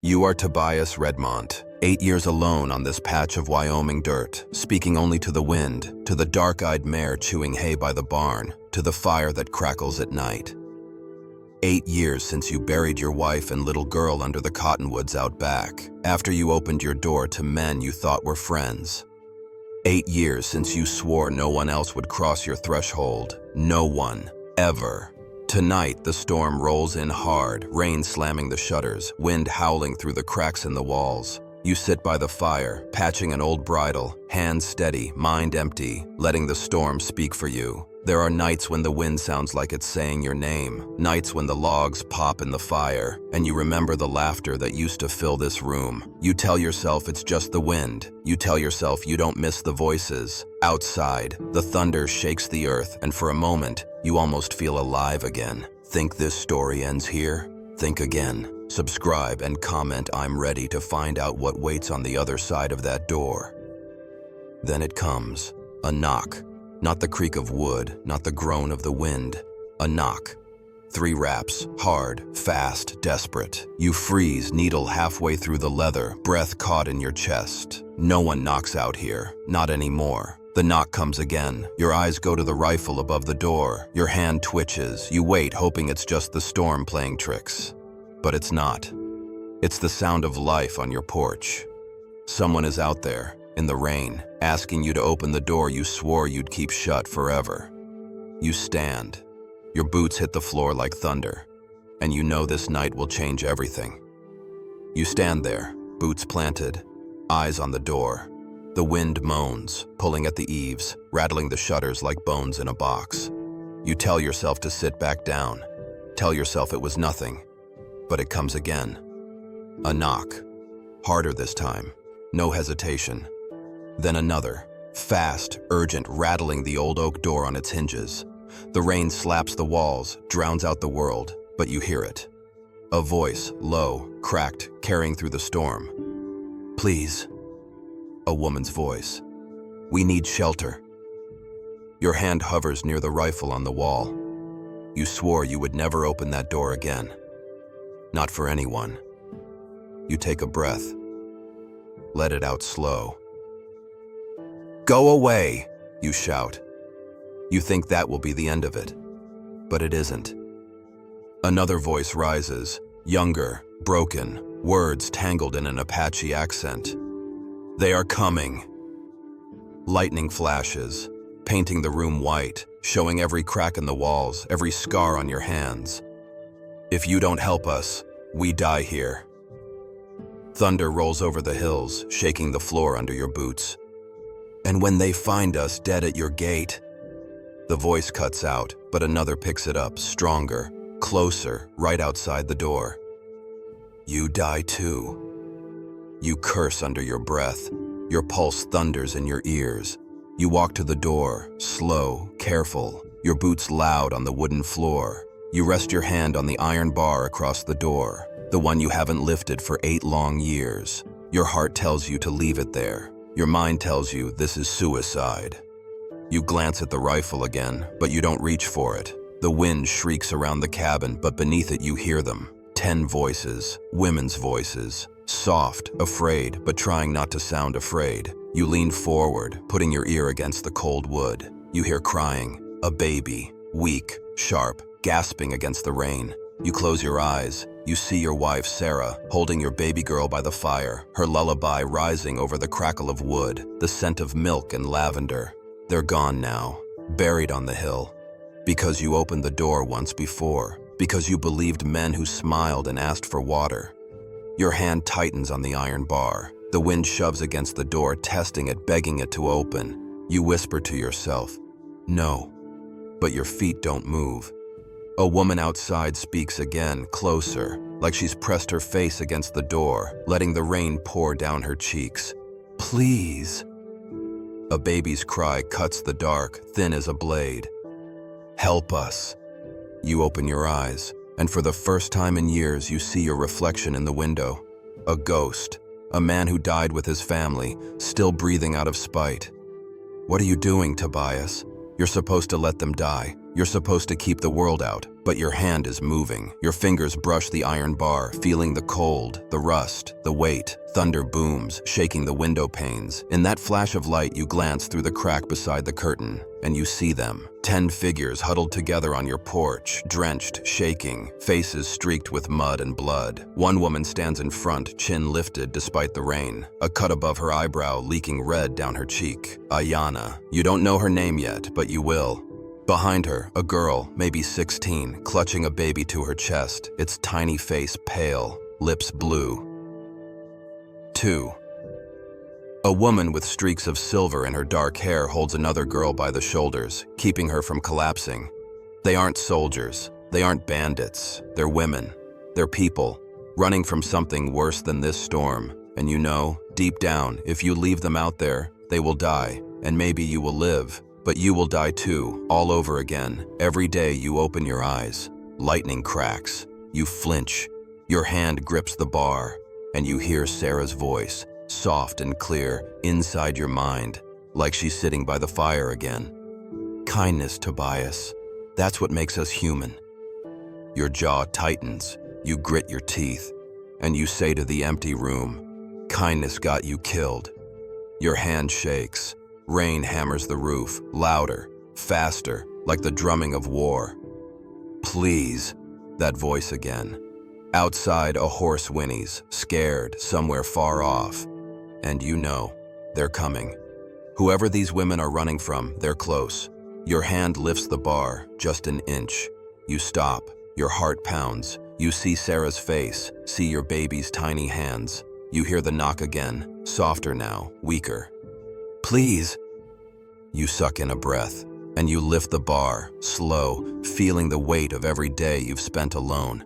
You are Tobias Redmont, 8 years alone on this patch of Wyoming dirt, speaking only to the wind, to the dark-eyed mare chewing hay by the barn, to the fire that crackles at night. 8 years since you buried your wife and little girl under the cottonwoods out back, after you opened your door to men you thought were friends. 8 years since you swore no one else would cross your threshold. No one, ever. Tonight, the storm rolls in hard, rain slamming the shutters, wind howling through the cracks in the walls. You sit by the fire, patching an old bridle, hands steady, mind empty, letting the storm speak for you. There are nights when the wind sounds like it's saying your name, nights when the logs pop in the fire, and you remember the laughter that used to fill this room. You tell yourself it's just the wind. You tell yourself you don't miss the voices. Outside, the thunder shakes the earth, and for a moment, you almost feel alive again. Think this story ends here? Think again. Subscribe and comment. I'm ready to find out what waits on the other side of that door. Then it comes. A knock. Not the creak of wood, not the groan of the wind. A knock. 3 raps, hard, fast, desperate. You freeze, needle halfway through the leather, breath caught in your chest. No one knocks out here, not anymore. The knock comes again. Your eyes go to the rifle above the door. Your hand twitches. You wait, hoping it's just the storm playing tricks. But it's not. It's the sound of life on your porch. Someone is out there, in the rain, asking you to open the door you swore you'd keep shut forever. You stand. Your boots hit the floor like thunder, and you know this night will change everything. You stand there, boots planted, eyes on the door. The wind moans, pulling at the eaves, rattling the shutters like bones in a box. You tell yourself to sit back down. Tell yourself it was nothing. But it comes again. A knock. Harder this time. No hesitation. Then another. Fast, urgent, rattling the old oak door on its hinges. The rain slaps the walls, drowns out the world, but you hear it. A voice, low, cracked, carrying through the storm. Please. A woman's voice. We need shelter. Your hand hovers near the rifle on the wall. You swore you would never open that door again. Not for anyone. You take a breath. Let it out slow. Go away, you shout. You think that will be the end of it, but it isn't. Another voice rises, younger, broken, words tangled in an Apache accent. They are coming. Lightning flashes, painting the room white, showing every crack in the walls, every scar on your hands. If you don't help us, we die here. Thunder rolls over the hills, shaking the floor under your boots. And when they find us dead at your gate, the voice cuts out, but another picks it up, stronger, closer, right outside the door. You die too. You curse under your breath. Your pulse thunders in your ears. You walk to the door, slow, careful, your boots loud on the wooden floor. You rest your hand on the iron bar across the door, the one you haven't lifted for 8 long years. Your heart tells you to leave it there. Your mind tells you this is suicide. You glance at the rifle again, but you don't reach for it. The wind shrieks around the cabin, but beneath it you hear them. 10 voices, women's voices, soft, afraid, but trying not to sound afraid. You lean forward, putting your ear against the cold wood. You hear crying, a baby, weak, sharp, gasping against the rain. You close your eyes. You see your wife, Sarah, holding your baby girl by the fire, her lullaby rising over the crackle of wood, the scent of milk and lavender. They're gone now, buried on the hill. Because you opened the door once before, because you believed men who smiled and asked for water. Your hand tightens on the iron bar. The wind shoves against the door, testing it, begging it to open. You whisper to yourself, no, but your feet don't move. A woman outside speaks again, closer, like she's pressed her face against the door, letting the rain pour down her cheeks. Please. A baby's cry cuts the dark, thin as a blade. Help us. You open your eyes, and for the first time in years you see your reflection in the window. A ghost, a man who died with his family, still breathing out of spite. What are you doing, Tobias? You're supposed to let them die. You're supposed to keep the world out, but your hand is moving. Your fingers brush the iron bar, feeling the cold, the rust, the weight. Thunder booms, shaking the window panes. In that flash of light, you glance through the crack beside the curtain, and you see them. 10 figures huddled together on your porch, drenched, shaking, faces streaked with mud and blood. One woman stands in front, chin lifted despite the rain, a cut above her eyebrow leaking red down her cheek. Ayana. You don't know her name yet, but you will. Behind her, a girl, maybe 16, clutching a baby to her chest, its tiny face pale, lips blue. 2. A woman with streaks of silver in her dark hair holds another girl by the shoulders, keeping her from collapsing. They aren't soldiers. They aren't bandits. They're women. They're people, running from something worse than this storm. And you know, deep down, if you leave them out there, they will die. And maybe you will live. But you will die too, all over again. Every day you open your eyes. Lightning cracks. You flinch. Your hand grips the bar. And you hear Sarah's voice, soft and clear, inside your mind, like she's sitting by the fire again. Kindness, Tobias. That's what makes us human. Your jaw tightens. You grit your teeth. And you say to the empty room, kindness got you killed. Your hand shakes. Rain hammers the roof, louder, faster, like the drumming of war. Please, that voice again. Outside, a horse whinnies, scared, somewhere far off. And you know, they're coming. Whoever these women are running from, they're close. Your hand lifts the bar, just an inch. You stop, your heart pounds. You see Sarah's face, see your baby's tiny hands. You hear the knock again, softer now, weaker. Please. You suck in a breath, and you lift the bar, slow, feeling the weight of every day you've spent alone.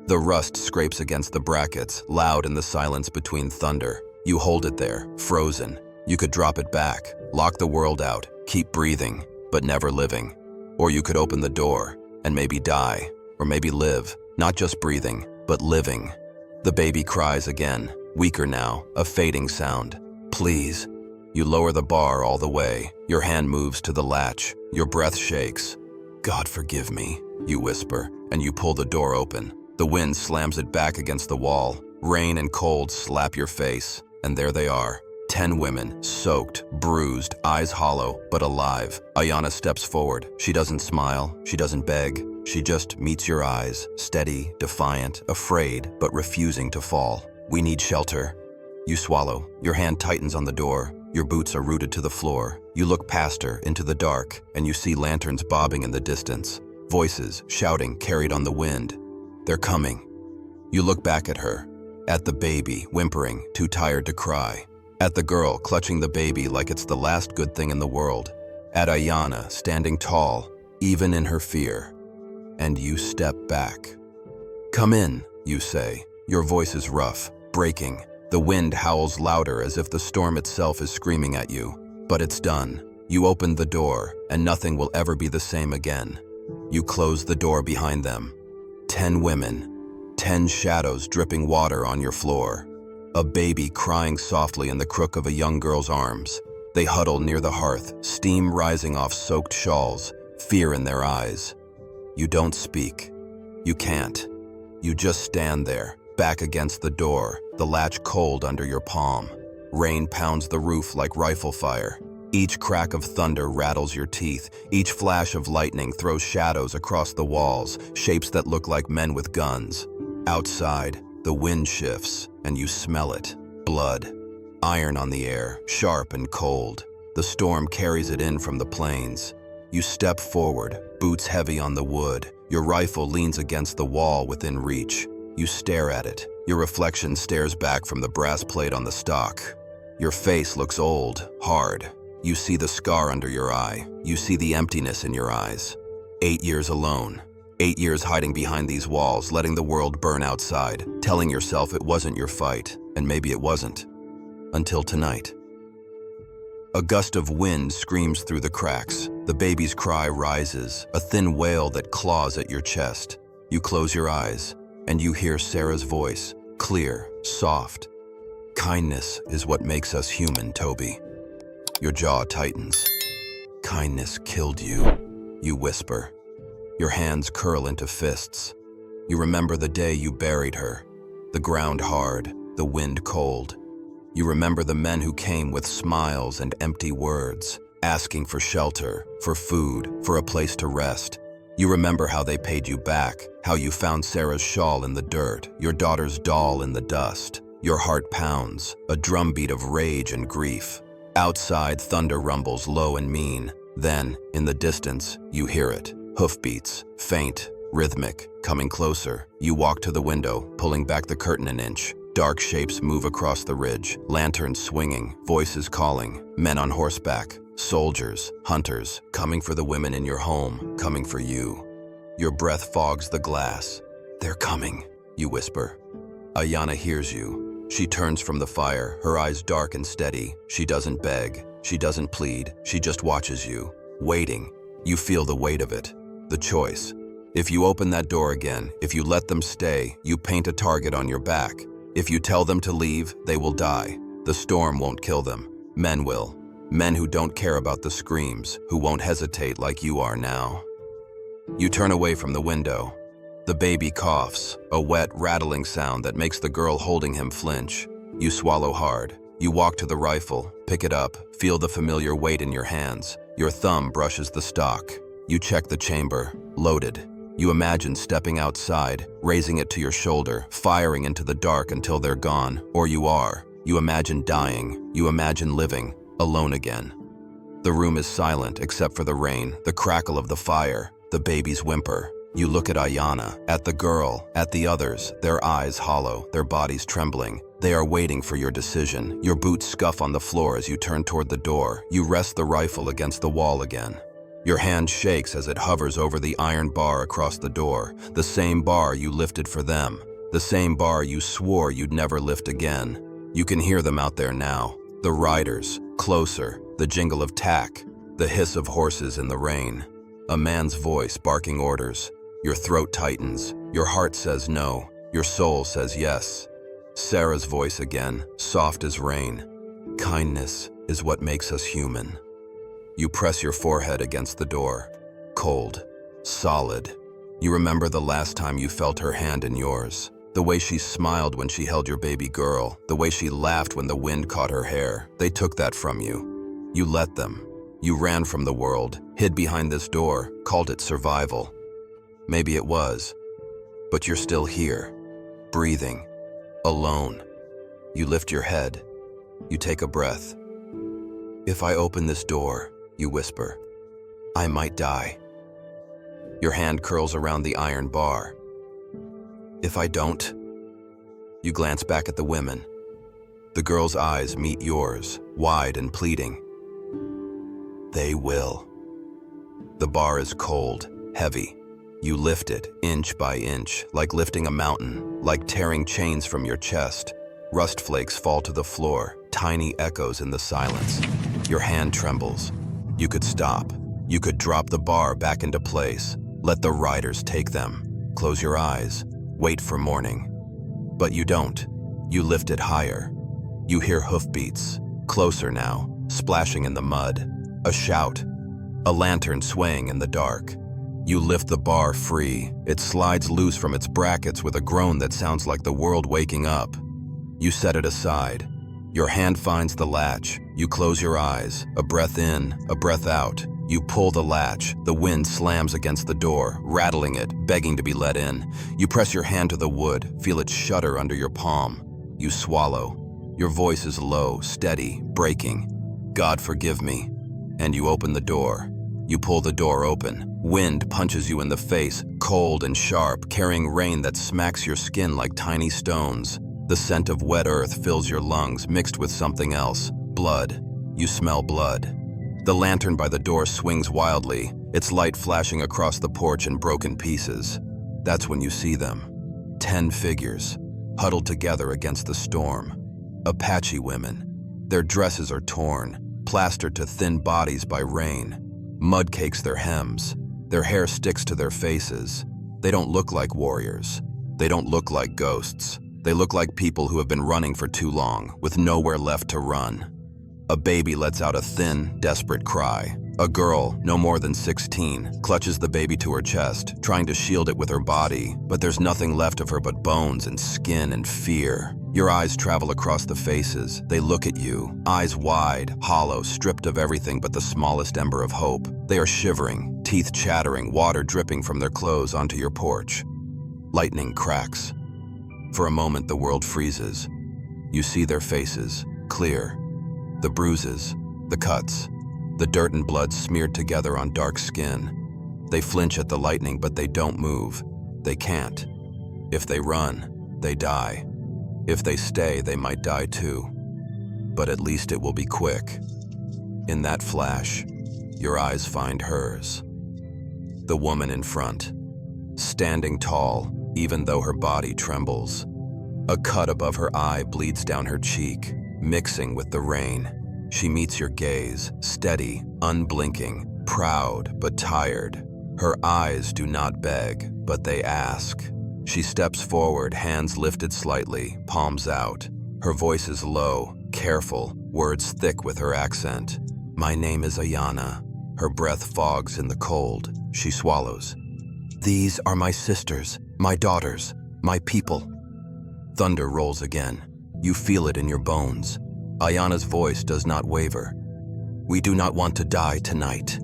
The rust scrapes against the brackets, loud in the silence between thunder. You hold it there, frozen. You could drop it back, lock the world out, keep breathing, but never living. Or you could open the door, and maybe die, or maybe live, not just breathing, but living. The baby cries again, weaker now, a fading sound. Please. You lower the bar all the way. Your hand moves to the latch. Your breath shakes. God forgive me, you whisper, and you pull the door open. The wind slams it back against the wall. Rain and cold slap your face, and there they are. 10 women, soaked, bruised, eyes hollow, but alive. Ayana steps forward. She doesn't smile. She doesn't beg. She just meets your eyes, steady, defiant, afraid, but refusing to fall. We need shelter. You swallow. Your hand tightens on the door. Your boots are rooted to the floor. You look past her, into the dark, and you see lanterns bobbing in the distance. Voices, shouting, carried on the wind. They're coming. You look back at her. At the baby, whimpering, too tired to cry. At the girl, clutching the baby like it's the last good thing in the world. At Ayana, standing tall, even in her fear. And you step back. Come in, you say. Your voice is rough, breaking. The wind howls louder as if the storm itself is screaming at you. But it's done. You open the door, and nothing will ever be the same again. You close the door behind them. 10 women, 10 shadows dripping water on your floor. A baby crying softly in the crook of a young girl's arms. They huddle near the hearth, steam rising off soaked shawls, fear in their eyes. You don't speak. You can't. You just stand there, back against the door, the latch cold under your palm. Rain pounds the roof like rifle fire. Each crack of thunder rattles your teeth. Each flash of lightning throws shadows across the walls, shapes that look like men with guns. Outside, the wind shifts, and you smell it. Blood. Iron on the air, sharp and cold. The storm carries it in from the plains. You step forward, boots heavy on the wood. Your rifle leans against the wall within reach. You stare at it. Your reflection stares back from the brass plate on the stock. Your face looks old, hard. You see the scar under your eye. You see the emptiness in your eyes. 8 years alone. 8 years hiding behind these walls, letting the world burn outside, telling yourself it wasn't your fight, and maybe it wasn't. Until tonight. A gust of wind screams through the cracks. The baby's cry rises, a thin wail that claws at your chest. You close your eyes, and you hear Sarah's voice, clear, soft. Kindness is what makes us human, Toby. Your jaw tightens. Kindness killed you. You whisper. Your hands curl into fists. You remember the day you buried her, the ground hard, the wind cold. You remember the men who came with smiles and empty words, asking for shelter, for food, for a place to rest. You remember how they paid you back, how you found Sarah's shawl in the dirt, your daughter's doll in the dust. Your heart pounds, a drumbeat of rage and grief. Outside, thunder rumbles low and mean. Then, in the distance, you hear it. Hoofbeats, faint, rhythmic, coming closer. You walk to the window, pulling back the curtain an inch. Dark shapes move across the ridge, lanterns swinging, voices calling, men on horseback, soldiers, hunters, coming for the women in your home, coming for you. Your breath fogs the glass. They're coming, you whisper. Ayana hears you. She turns from the fire, her eyes dark and steady. She doesn't beg, she doesn't plead, she just watches you, waiting. You feel the weight of it, the choice. If you open that door again, if you let them stay, you paint a target on your back. If you tell them to leave, they will die. The storm won't kill them. Men will. Men who don't care about the screams, who won't hesitate like you are now. You turn away from the window. The baby coughs, a wet, rattling sound that makes the girl holding him flinch. You swallow hard. You walk to the rifle, pick it up, feel the familiar weight in your hands. Your thumb brushes the stock. You check the chamber, loaded. You imagine stepping outside, raising it to your shoulder, firing into the dark until they're gone, or you are. You imagine dying. You imagine living, alone again. The room is silent except for the rain, the crackle of the fire, the baby's whimper. You look at Ayana, at the girl, at the others, their eyes hollow, their bodies trembling. They are waiting for your decision. Your boots scuff on the floor as you turn toward the door. You rest the rifle against the wall again. Your hand shakes as it hovers over the iron bar across the door, the same bar you lifted for them, the same bar you swore you'd never lift again. You can hear them out there now, the riders, closer, the jingle of tack, the hiss of horses in the rain. A man's voice barking orders. Your throat tightens, your heart says no, your soul says yes. Sarah's voice again, soft as rain. Kindness is what makes us human. You press your forehead against the door. Cold. Solid. You remember the last time you felt her hand in yours. The way she smiled when she held your baby girl. The way she laughed when the wind caught her hair. They took that from you. You let them. You ran from the world, hid behind this door, called it survival. Maybe it was. But you're still here. Breathing. Alone. You lift your head. You take a breath. If I open this door, you whisper, I might die. Your hand curls around the iron bar. If I don't, you glance back at the women. The girl's eyes meet yours, wide and pleading. They will. The bar is cold, heavy. You lift it, inch by inch, like lifting a mountain, like tearing chains from your chest. Rust flakes fall to the floor, tiny echoes in the silence. Your hand trembles. You could stop. You could drop the bar back into place. Let the riders take them. Close your eyes. Wait for morning. But you don't. You lift it higher. You hear hoofbeats. Closer now, splashing in the mud. A shout. A lantern swaying in the dark. You lift the bar free. It slides loose from its brackets with a groan that sounds like the world waking up. You set it aside. Your hand finds the latch. You close your eyes. A breath in, a breath out. You pull the latch. The wind slams against the door, rattling it, begging to be let in. You press your hand to the wood, feel it shudder under your palm. You swallow. Your voice is low, steady, breaking. God forgive me. And you open the door. You pull the door open. Wind punches you in the face, cold and sharp, carrying rain that smacks your skin like tiny stones. The scent of wet earth fills your lungs, mixed with something else. Blood. You smell blood. The lantern by the door swings wildly, its light flashing across the porch in broken pieces. That's when you see them. 10 figures, huddled together against the storm. Apache women. Their dresses are torn, plastered to thin bodies by rain. Mud cakes their hems. Their hair sticks to their faces. They don't look like warriors. They don't look like ghosts. They look like people who have been running for too long, with nowhere left to run. A baby lets out a thin, desperate cry. A girl, no more than 16, clutches the baby to her chest, trying to shield it with her body, but there's nothing left of her but bones and skin and fear. Your eyes travel across the faces. They look at you, eyes wide, hollow, stripped of everything but the smallest ember of hope. They are shivering, teeth chattering, water dripping from their clothes onto your porch. Lightning cracks. For a moment, the world freezes. You see their faces, clear. The bruises, the cuts, the dirt and blood smeared together on dark skin. They flinch at the lightning, but they don't move. They can't. If they run, they die. If they stay, they might die too. But at least it will be quick. In that flash, your eyes find hers. The woman in front, standing tall, even though her body trembles. A cut above her eye bleeds down her cheek, mixing with the rain. She meets your gaze, steady, unblinking, proud but tired. Her eyes do not beg, but they ask. She steps forward, hands lifted slightly, palms out. Her voice is low, careful, words thick with her accent. My name is Ayana. Her breath fogs in the cold. She swallows. These are my sisters, my daughters, my people. Thunder rolls again. You feel it in your bones. Ayana's voice does not waver. We do not want to die tonight.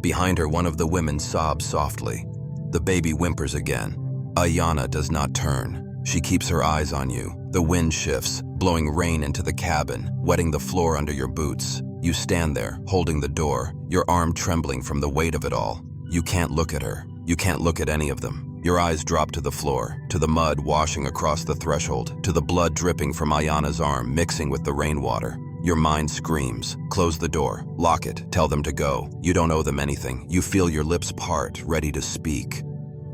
Behind her, one of the women sobs softly. The baby whimpers again. Ayana does not turn. She keeps her eyes on you. The wind shifts, blowing rain into the cabin, wetting the floor under your boots. You stand there, holding the door, your arm trembling from the weight of it all. You can't look at her. You can't look at any of them. Your eyes drop to the floor, to the mud washing across the threshold, to the blood dripping from Ayana's arm, mixing with the rainwater. Your mind screams, close the door, lock it, tell them to go. You don't owe them anything. You feel your lips part, ready to speak.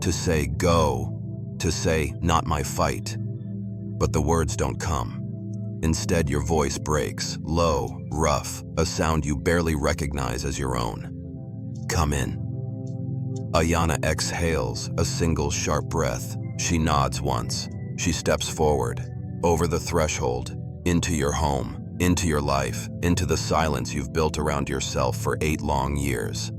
To say go, to say not my fight. But the words don't come. Instead, your voice breaks, low, rough, a sound you barely recognize as your own. Come in. Ayana exhales, a single sharp breath. She nods once. She steps forward, over the threshold, into your home, into your life, into the silence you've built around yourself for 8 long years.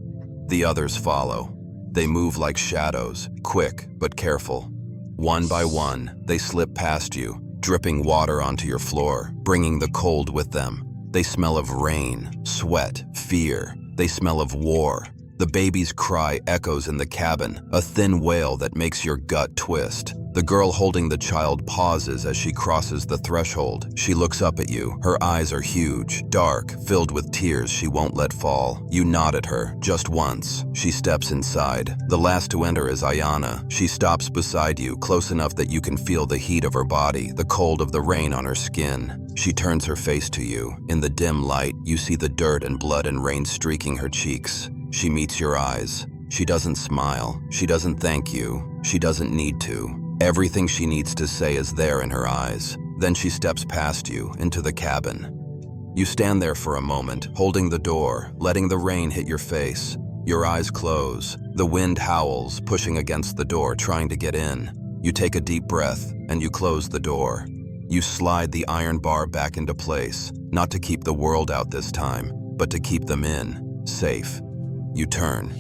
The others follow. They move like shadows, quick but careful. One by one, they slip past you, dripping water onto your floor, bringing the cold with them. They smell of rain, sweat, fear. They smell of war. The baby's cry echoes in the cabin, a thin wail that makes your gut twist. The girl holding the child pauses as she crosses the threshold. She looks up at you. Her eyes are huge, dark, filled with tears she won't let fall. You nod at her, just once. She steps inside. The last to enter is Ayana. She stops beside you, close enough that you can feel the heat of her body, the cold of the rain on her skin. She turns her face to you. In the dim light, you see the dirt and blood and rain streaking her cheeks. She meets your eyes. She doesn't smile. She doesn't thank you. She doesn't need to. Everything she needs to say is there in her eyes. Then she steps past you, into the cabin. You stand there for a moment, holding the door, letting the rain hit your face. Your eyes close. The wind howls, pushing against the door, trying to get in. You take a deep breath, and you close the door. You slide the iron bar back into place, not to keep the world out this time, but to keep them in, safe. You turn.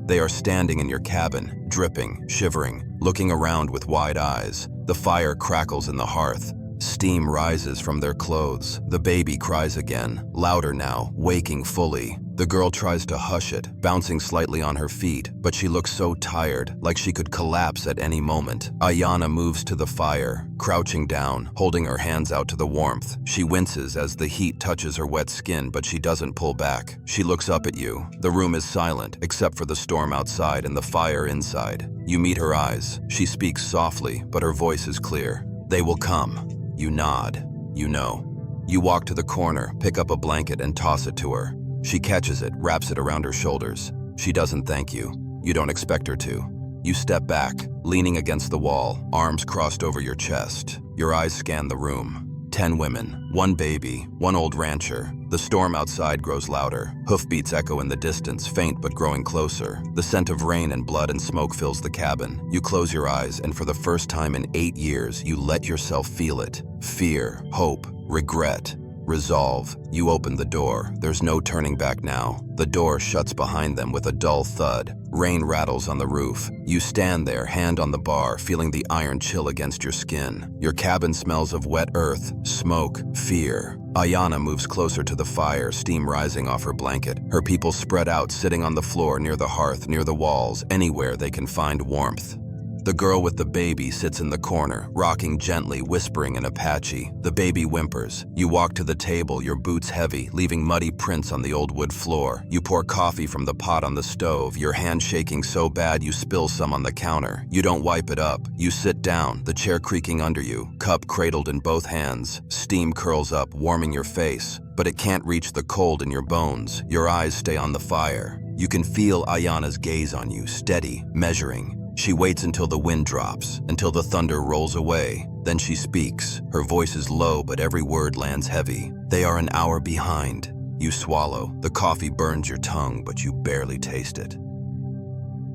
They are standing in your cabin, dripping, shivering, looking around with wide eyes. The fire crackles in the hearth. Steam rises from their clothes. The baby cries again, louder now, waking fully. The girl tries to hush it, bouncing slightly on her feet, but she looks so tired, like she could collapse at any moment. Ayana moves to the fire, crouching down, holding her hands out to the warmth. She winces as the heat touches her wet skin, but she doesn't pull back. She looks up at you. The room is silent, except for the storm outside and the fire inside. You meet her eyes. She speaks softly, but her voice is clear. They will come. You nod. You know. You walk to the corner, pick up a blanket and toss it to her. She catches it, wraps it around her shoulders. She doesn't thank you. You don't expect her to. You step back, leaning against the wall, arms crossed over your chest. Your eyes scan the room. 10 women, 1 baby, 1 old rancher. The storm outside grows louder. Hoofbeats echo in the distance, faint but growing closer. The scent of rain and blood and smoke fills the cabin. You close your eyes, and for the first time in 8 years, you let yourself feel it. Fear, hope, regret. Resolve. You open the door. There's no turning back now. The door shuts behind them with a dull thud. Rain rattles on the roof. You stand there, hand on the bar, feeling the iron chill against your skin. Your cabin smells of wet earth, smoke, fear. Ayana moves closer to the fire, steam rising off her blanket. Her people spread out, sitting on the floor, near the hearth, near the walls, anywhere they can find warmth. The girl with the baby sits in the corner, rocking gently, whispering in Apache. The baby whimpers. You walk to the table, your boots heavy, leaving muddy prints on the old wood floor. You pour coffee from the pot on the stove, your hand shaking so bad you spill some on the counter. You don't wipe it up. You sit down, the chair creaking under you, cup cradled in both hands. Steam curls up, warming your face, but it can't reach the cold in your bones. Your eyes stay on the fire. You can feel Ayana's gaze on you, steady, measuring. She waits until the wind drops, until the thunder rolls away. Then she speaks. Her voice is low, but every word lands heavy. They are an hour behind. You swallow. The coffee burns your tongue, but you barely taste it.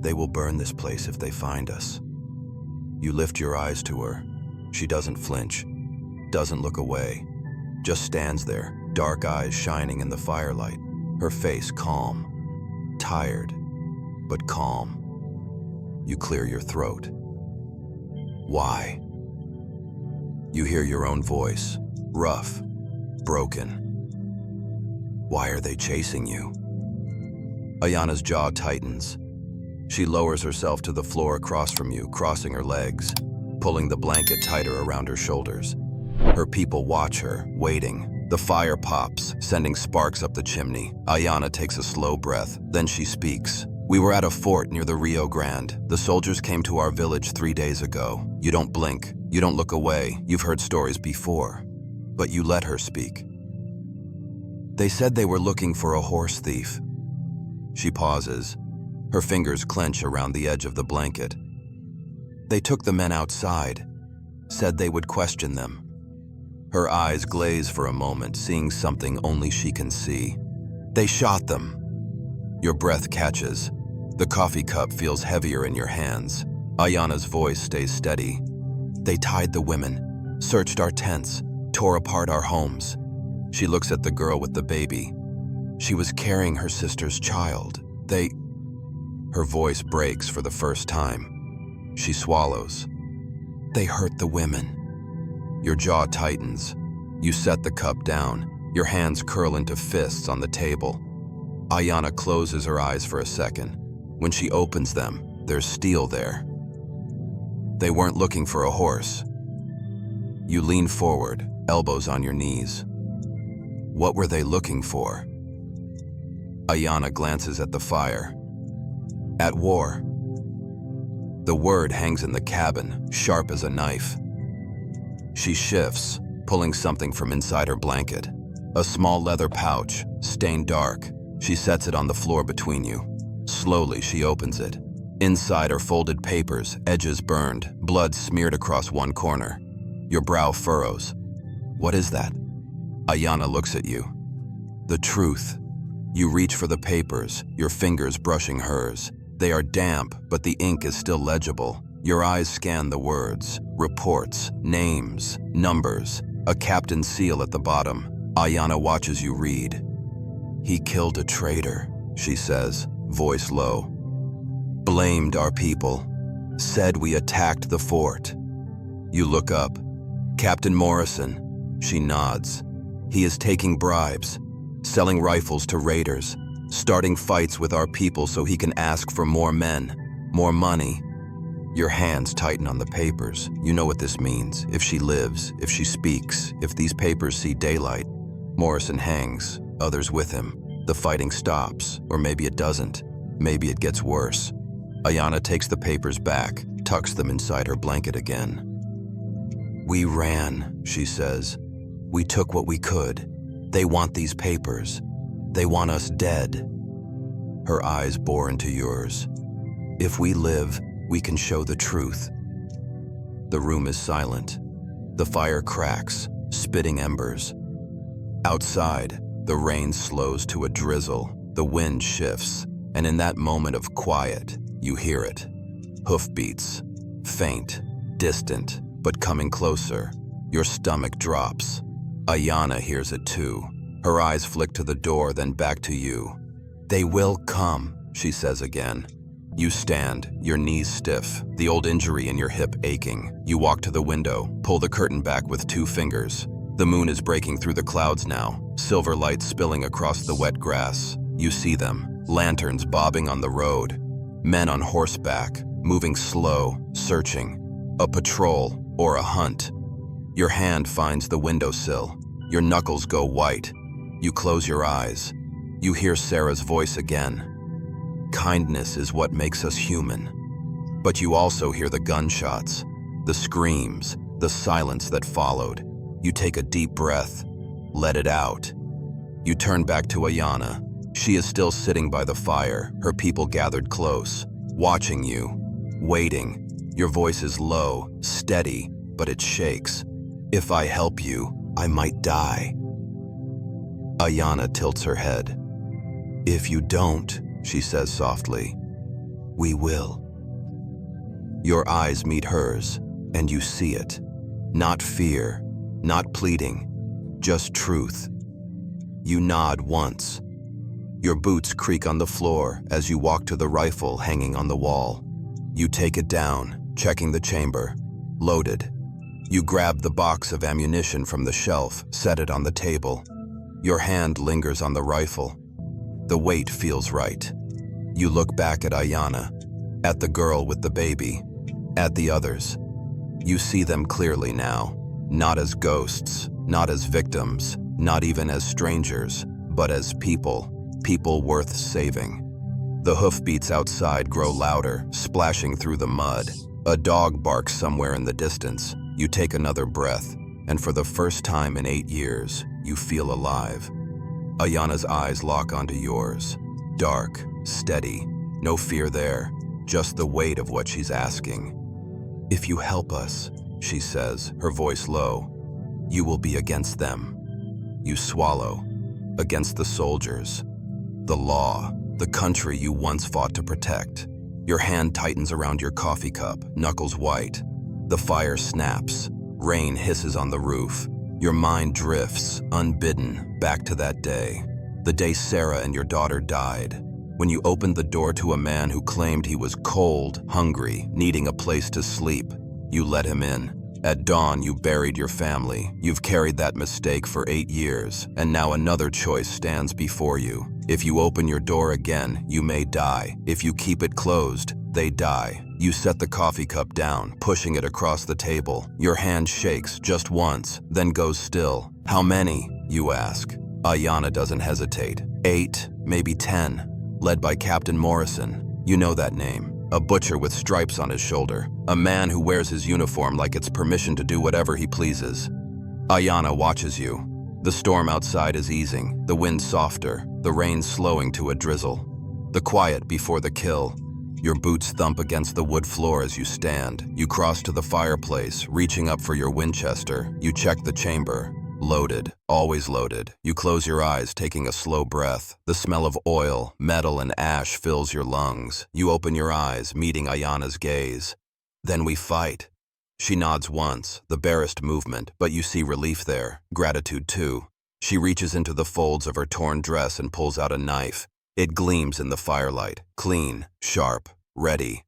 They will burn this place if they find us. You lift your eyes to her. She doesn't flinch, doesn't look away, just stands there, dark eyes shining in the firelight, her face calm, tired, but calm. You clear your throat. Why? You hear your own voice, rough, broken. Why are they chasing you? Ayana's jaw tightens. She lowers herself to the floor across from you, crossing her legs, pulling the blanket tighter around her shoulders. Her people watch her, waiting. The fire pops, sending sparks up the chimney. Ayana takes a slow breath, then she speaks. We were at a fort near the Rio Grande. The soldiers came to our village 3 days ago. You don't blink. You don't look away. You've heard stories before. But you let her speak. They said they were looking for a horse thief. She pauses. Her fingers clench around the edge of the blanket. They took the men outside, said they would question them. Her eyes glaze for a moment, seeing something only she can see. They shot them. Your breath catches. The coffee cup feels heavier in your hands. Ayana's voice stays steady. They tied the women, searched our tents, tore apart our homes. She looks at the girl with the baby. She was carrying her sister's child. Her voice breaks for the first time. She swallows. They hurt the women. Your jaw tightens. You set the cup down. Your hands curl into fists on the table. Ayana closes her eyes for a second. When she opens them, there's steel there. They weren't looking for a horse. You lean forward, elbows on your knees. What were they looking for? Ayana glances at the fire. At war. The word hangs in the cabin, sharp as a knife. She shifts, pulling something from inside her blanket. A small leather pouch, stained dark. She sets it on the floor between you. Slowly, she opens it. Inside are folded papers, edges burned, blood smeared across one corner. Your brow furrows. What is that? Ayana looks at you. The truth. You reach for the papers, your fingers brushing hers. They are damp, but the ink is still legible. Your eyes scan the words, reports, names, numbers, a captain's seal at the bottom. Ayana watches you read. He killed a traitor, she says, voice low. Blamed our people. Said we attacked the fort. You look up. Captain Morrison. She nods. He is taking bribes, selling rifles to raiders, starting fights with our people so he can ask for more men, more money. Your hands tighten on the papers. You know what this means. If she lives, if she speaks, if these papers see daylight. Morrison hangs, others with him. The fighting stops, or maybe it doesn't. Maybe it gets worse. Ayana takes the papers back, tucks them inside her blanket again. We ran, she says. We took what we could. They want these papers. They want us dead. Her eyes bore into yours. If we live, we can show the truth. The room is silent. The fire cracks, spitting embers. Outside, the rain slows to a drizzle. The wind shifts, and in that moment of quiet, you hear it. Hoofbeats, faint, distant, but coming closer. Your stomach drops. Ayana hears it too. Her eyes flick to the door, then back to you. "They will come," she says again. You stand, your knees stiff, the old injury in your hip aching. You walk to the window, pull the curtain back with 2 fingers. The moon is breaking through the clouds now, silver light spilling across the wet grass. You see them, lanterns bobbing on the road. Men on horseback, moving slow, searching. A patrol or a hunt. Your hand finds the windowsill. Your knuckles go white. You close your eyes. You hear Sarah's voice again. "Kindness is what makes us human." But you also hear the gunshots, the screams, the silence that followed. You take a deep breath, let it out. You turn back to Ayana. She is still sitting by the fire, her people gathered close, watching you, waiting. Your voice is low, steady, but it shakes. "If I help you, I might die." Ayana tilts her head. "If you don't," she says softly, "we will." Your eyes meet hers, and you see it. Not fear, not pleading, just truth. You nod once. Your boots creak on the floor as you walk to the rifle hanging on the wall. You take it down, checking the chamber. Loaded. You grab the box of ammunition from the shelf, set it on the table. Your hand lingers on the rifle. The weight feels right. You look back at Ayana, at the girl with the baby, at the others. You see them clearly now, not as ghosts, not as victims, not even as strangers, but as people worth saving. The hoofbeats outside grow louder, splashing through the mud. A dog barks somewhere in the distance. You take another breath, and for the first time in 8 years, you feel alive. Ayana's eyes lock onto yours. Dark, steady, no fear there, just the weight of what she's asking. "If you help us," she says, her voice low, "you will be against them." You swallow. Against the soldiers. The law, the country you once fought to protect. Your hand tightens around your coffee cup, knuckles white. The fire snaps. Rain hisses on the roof. Your mind drifts, unbidden, back to that day. The day Sarah and your daughter died. When you opened the door to a man who claimed he was cold, hungry, needing a place to sleep. You let him in. At dawn, you buried your family. You've carried that mistake for 8 years, and now another choice stands before you. If you open your door again, you may die. If you keep it closed, they die. You set the coffee cup down, pushing it across the table. Your hand shakes just once, then goes still. "How many?" you ask. Ayana doesn't hesitate. 8, maybe 10. Led by Captain Morrison. You know that name. A butcher with stripes on his shoulder. A man who wears his uniform like it's permission to do whatever he pleases. Ayana watches you. The storm outside is easing, the wind softer, the rain slowing to a drizzle. The quiet before the kill. Your boots thump against the wood floor as you stand. You cross to the fireplace, reaching up for your Winchester. You check the chamber. Loaded, always loaded. You close your eyes, taking a slow breath. The smell of oil, metal, and ash fills your lungs. You open your eyes, meeting Ayana's gaze. "Then we fight." She nods once, the barest movement, but you see relief there, gratitude too. She reaches into the folds of her torn dress and pulls out a knife. It gleams in the firelight, clean, sharp, ready.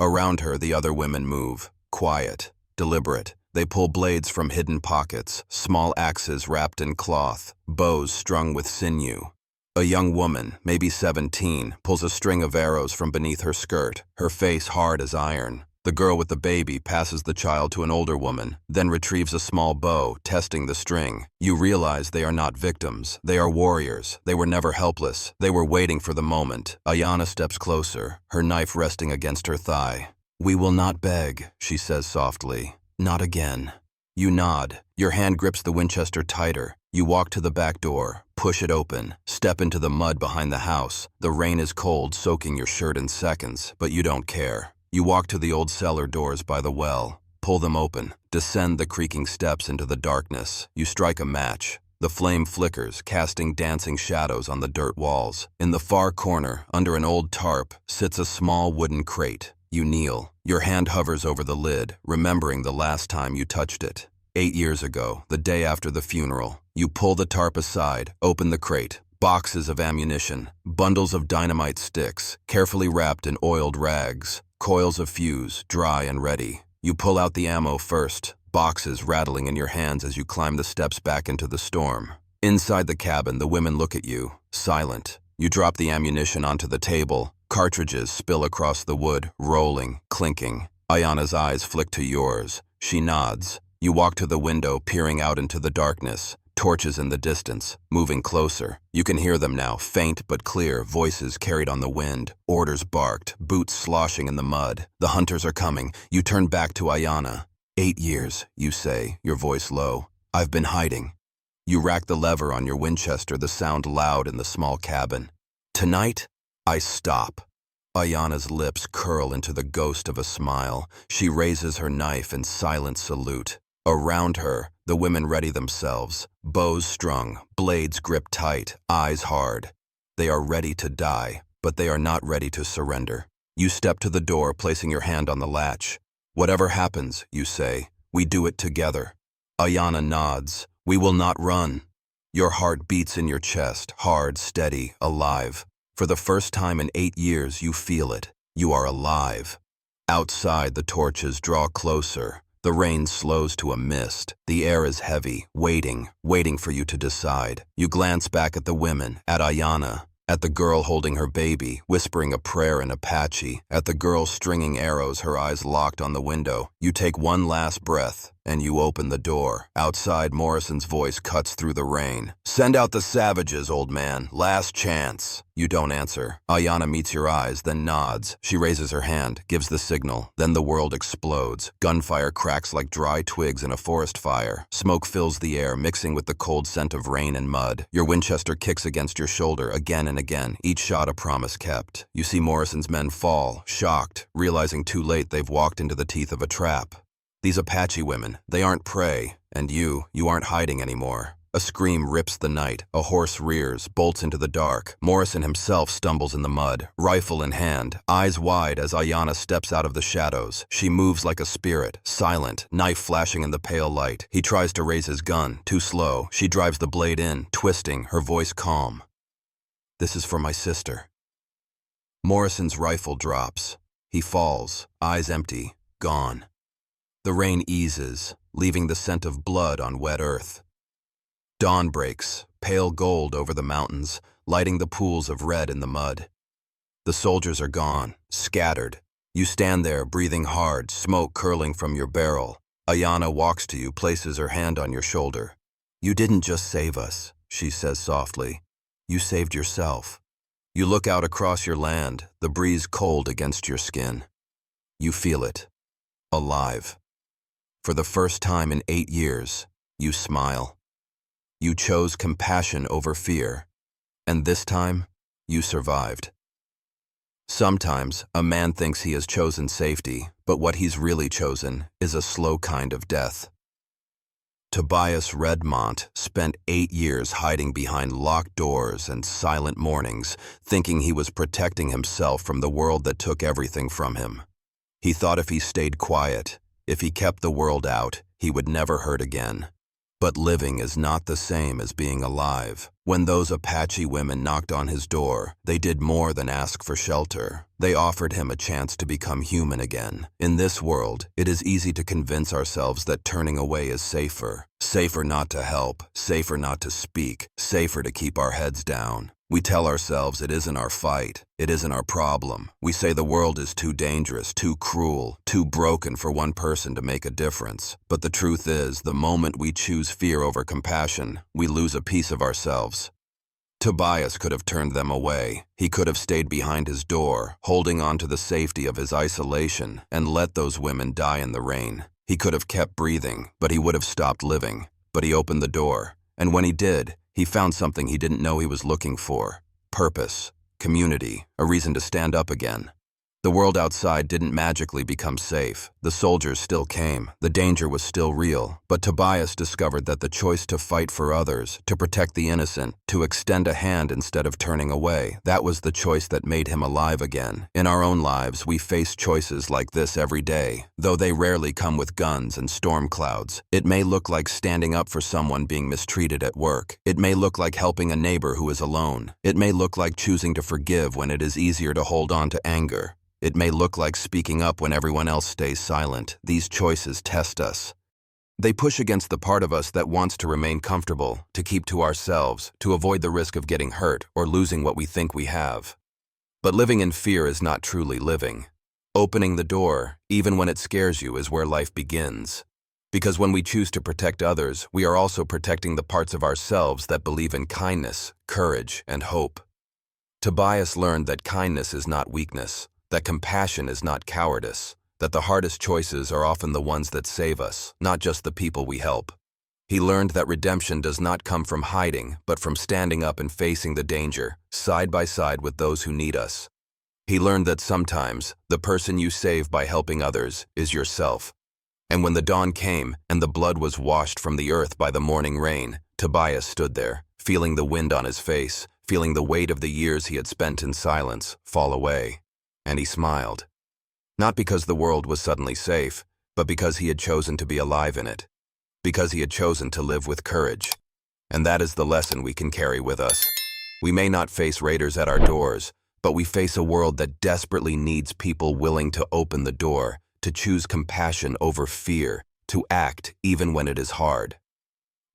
Around her, the other women move, quiet, deliberate. They pull blades from hidden pockets, small axes wrapped in cloth, bows strung with sinew. A young woman, maybe 17, pulls a string of arrows from beneath her skirt, her face hard as iron. The girl with the baby passes the child to an older woman, then retrieves a small bow, testing the string. You realize they are not victims. They are warriors. They were never helpless. They were waiting for the moment. Ayana steps closer, her knife resting against her thigh. "We will not beg," she says softly. "Not again." You nod. Your hand grips the Winchester tighter. You walk to the back door, push it open, step into the mud behind the house. The rain is cold, soaking your shirt in seconds, but you don't care. You walk to the old cellar doors by the well, pull them open, descend the creaking steps into the darkness. You strike a match. The flame flickers, casting dancing shadows on the dirt walls. In the far corner, under an old tarp, sits a small wooden crate. You kneel. Your hand hovers over the lid, remembering the last time you touched it. 8 years ago, the day after the funeral, you pull the tarp aside, open the crate. Boxes of ammunition, bundles of dynamite sticks, carefully wrapped in oiled rags, coils of fuse, dry and ready. You pull out the ammo first, boxes rattling in your hands as you climb the steps back into the storm. Inside the cabin, the women look at you, silent. You drop the ammunition onto the table. Cartridges spill across the wood, rolling, clinking. Ayana's eyes flick to yours. She nods. You walk to the window, peering out into the darkness. Torches in the distance, moving closer. You can hear them now, faint but clear, voices carried on the wind, orders barked, boots sloshing in the mud. The hunters are coming. You turn back to Ayana. 8 years, you say, your voice low. I've been hiding. You rack the lever on your Winchester, the sound loud in the small cabin. Tonight, I stop. Ayana's lips curl into the ghost of a smile. She raises her knife in silent salute. Around her, the women ready themselves, bows strung, blades gripped tight, eyes hard. They are ready to die, but they are not ready to surrender. You step to the door, placing your hand on the latch. Whatever happens, you say, we do it together. Ayana nods. We will not run. Your heart beats in your chest, hard, steady, alive. For the first time in 8 years, you feel it. You are alive. Outside, the torches draw closer. The rain slows to a mist. The air is heavy, waiting for you to decide. You glance back at the women, at Ayana, at the girl holding her baby, whispering a prayer in Apache, at the girl stringing arrows, her eyes locked on the window. You take one last breath, and you open the door. Outside, Morrison's voice cuts through the rain. Send out the savages, old man. Last chance. You don't answer. Ayana meets your eyes, then nods. She raises her hand, gives the signal. Then the world explodes. Gunfire cracks like dry twigs in a forest fire. Smoke fills the air, mixing with the cold scent of rain and mud. Your Winchester kicks against your shoulder again and again, each shot a promise kept. You see Morrison's men fall, shocked, realizing too late they've walked into the teeth of a trap. These Apache women, they aren't prey, and you aren't hiding anymore. A scream rips the night, a horse rears, bolts into the dark. Morrison himself stumbles in the mud, rifle in hand, eyes wide as Ayana steps out of the shadows. She moves like a spirit, silent, knife flashing in the pale light. He tries to raise his gun, too slow. She drives the blade in, twisting, her voice calm. This is for my sister. Morrison's rifle drops. He falls, eyes empty, gone. The rain eases, leaving the scent of blood on wet earth. Dawn breaks, pale gold over the mountains, lighting the pools of red in the mud. The soldiers are gone, scattered. You stand there, breathing hard, smoke curling from your barrel. Ayana walks to you, places her hand on your shoulder. You didn't just save us, she says softly. You saved yourself. You look out across your land, the breeze cold against your skin. You feel it. Alive. For the first time in 8 years, you smile. You chose compassion over fear, and this time, you survived. Sometimes, a man thinks he has chosen safety, but what he's really chosen is a slow kind of death. Tobias Redmont spent 8 years hiding behind locked doors and silent mornings, thinking he was protecting himself from the world that took everything from him. He thought if he stayed quiet, if he kept the world out, he would never hurt again. But living is not the same as being alive. When those Apache women knocked on his door, they did more than ask for shelter. They offered him a chance to become human again. In this world, it is easy to convince ourselves that turning away is safer. Safer not to help, safer not to speak, safer to keep our heads down. We tell ourselves it isn't our fight, it isn't our problem. We say the world is too dangerous, too cruel, too broken for one person to make a difference. But the truth is, the moment we choose fear over compassion, we lose a piece of ourselves. Tobias could have turned them away. He could have stayed behind his door, holding on to the safety of his isolation, and let those women die in the rain. He could have kept breathing, but he would have stopped living. But he opened the door, and when he did, he found something he didn't know he was looking for. Purpose, community, a reason to stand up again. The world outside didn't magically become safe. The soldiers still came. The danger was still real. But Tobias discovered that the choice to fight for others, to protect the innocent, to extend a hand instead of turning away, that was the choice that made him alive again. In our own lives, we face choices like this every day, though they rarely come with guns and storm clouds. It may look like standing up for someone being mistreated at work. It may look like helping a neighbor who is alone. It may look like choosing to forgive when it is easier to hold on to anger. It may look like speaking up when everyone else stays silent. These choices test us. They push against the part of us that wants to remain comfortable, to keep to ourselves, to avoid the risk of getting hurt or losing what we think we have. But living in fear is not truly living. Opening the door, even when it scares you, is where life begins. Because when we choose to protect others, we are also protecting the parts of ourselves that believe in kindness, courage, and hope. Tobias learned that kindness is not weakness, that compassion is not cowardice, that the hardest choices are often the ones that save us, not just the people we help. He learned that redemption does not come from hiding, but from standing up and facing the danger, side by side with those who need us. He learned that sometimes, the person you save by helping others is yourself. And when the dawn came, and the blood was washed from the earth by the morning rain, Tobias stood there, feeling the wind on his face, feeling the weight of the years he had spent in silence fall away. And he smiled. Not because the world was suddenly safe, but because he had chosen to be alive in it. Because he had chosen to live with courage. And that is the lesson we can carry with us. We may not face raiders at our doors, but we face a world that desperately needs people willing to open the door, to choose compassion over fear, to act even when it is hard.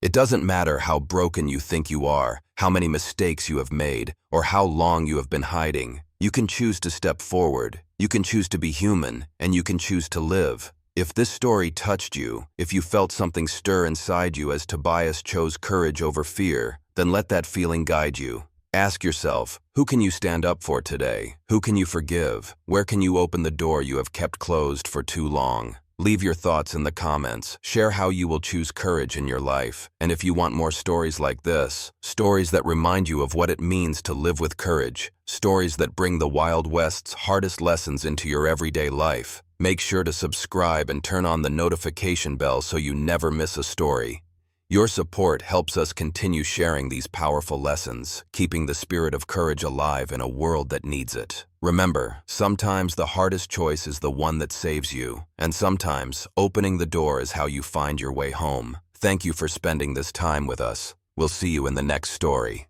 It doesn't matter how broken you think you are, how many mistakes you have made, or how long you have been hiding. You can choose to step forward, you can choose to be human, and you can choose to live. If this story touched you, if you felt something stir inside you as Tobias chose courage over fear, then let that feeling guide you. Ask yourself, who can you stand up for today? Who can you forgive? Where can you open the door you have kept closed for too long? Leave your thoughts in the comments. Share how you will choose courage in your life. And if you want more stories like this, stories that remind you of what it means to live with courage, stories that bring the Wild West's hardest lessons into your everyday life, make sure to subscribe and turn on the notification bell so you never miss a story. Your support helps us continue sharing these powerful lessons, keeping the spirit of courage alive in a world that needs it. Remember, sometimes the hardest choice is the one that saves you, and sometimes opening the door is how you find your way home. Thank you for spending this time with us. We'll see you in the next story.